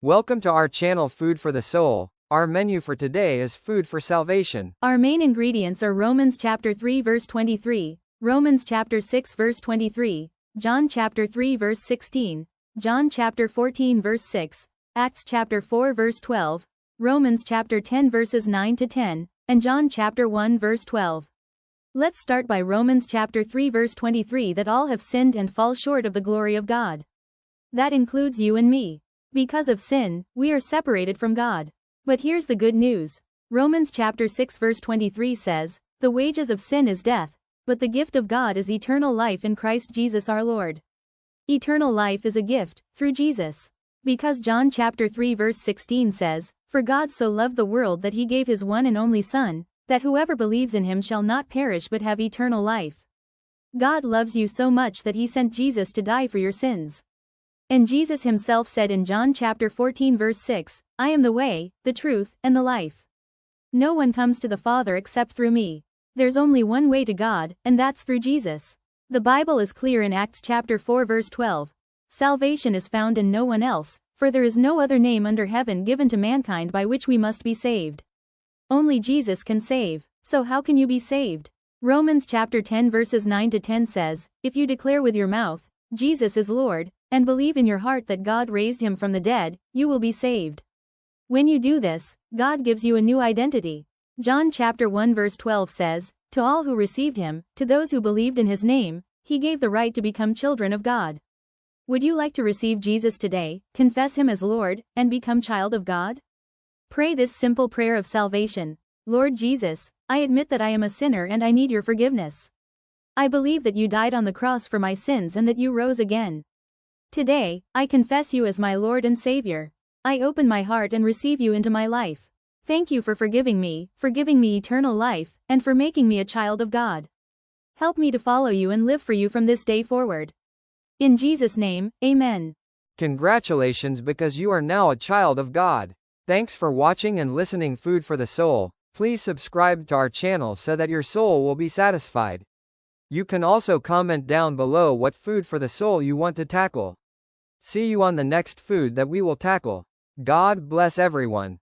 Welcome to our channel Food for the Soul. Our menu for today is food for salvation. Our main ingredients are Romans chapter 3 verse 23, Romans chapter 6 verse 23, John chapter 3 verse 16, John chapter 14 verse 6, Acts chapter 4 verse 12, Romans chapter 10 verses 9 to 10, and John chapter 1 verse 12. Let's start by Romans chapter 3 verse 23, that all have sinned and fall short of the glory of God. That includes you and me. Because of sin, we are separated from God. But here's the good news. Romans chapter 6 verse 23 says, "The wages of sin is death, but the gift of God is eternal life in Christ Jesus our Lord." Eternal life is a gift, through Jesus. Because John chapter 3 verse 16 says, "For God so loved the world that he gave his one and only Son, that whoever believes in him shall not perish but have eternal life." God loves you so much that he sent Jesus to die for your sins. And Jesus himself said in John chapter 14 verse 6, "I am the way, the truth, and the life. No one comes to the Father except through me." There's only one way to God, and that's through Jesus. The Bible is clear in Acts chapter 4 verse 12. Salvation is found in no one else, for there is no other name under heaven given to mankind by which we must be saved. Only Jesus can save. So how can you be saved? Romans chapter 10 verses 9 to 10 says, "If you declare with your mouth, Jesus is Lord, and believe in your heart that God raised him from the dead, you will be saved." When you do this, God gives you a new identity. John chapter 1 verse 12 says, "To all who received him, to those who believed in his name, he gave the right to become children of God." Would you like to receive Jesus today, confess him as Lord, and become child of God? Pray this simple prayer of salvation. Lord Jesus, I admit that I am a sinner and I need your forgiveness. I believe that you died on the cross for my sins and that you rose again. Today, I confess you as my Lord and Savior. I open my heart and receive you into my life. Thank you for forgiving me, for giving me eternal life, and for making me a child of God. Help me to follow you and live for you from this day forward. In Jesus' name, amen. Congratulations, because you are now a child of God. Thanks for watching and listening Food for the Soul. Please subscribe to our channel so that your soul will be satisfied. You can also comment down below what food for the soul you want to tackle. See you on the next food that we will tackle. God bless everyone.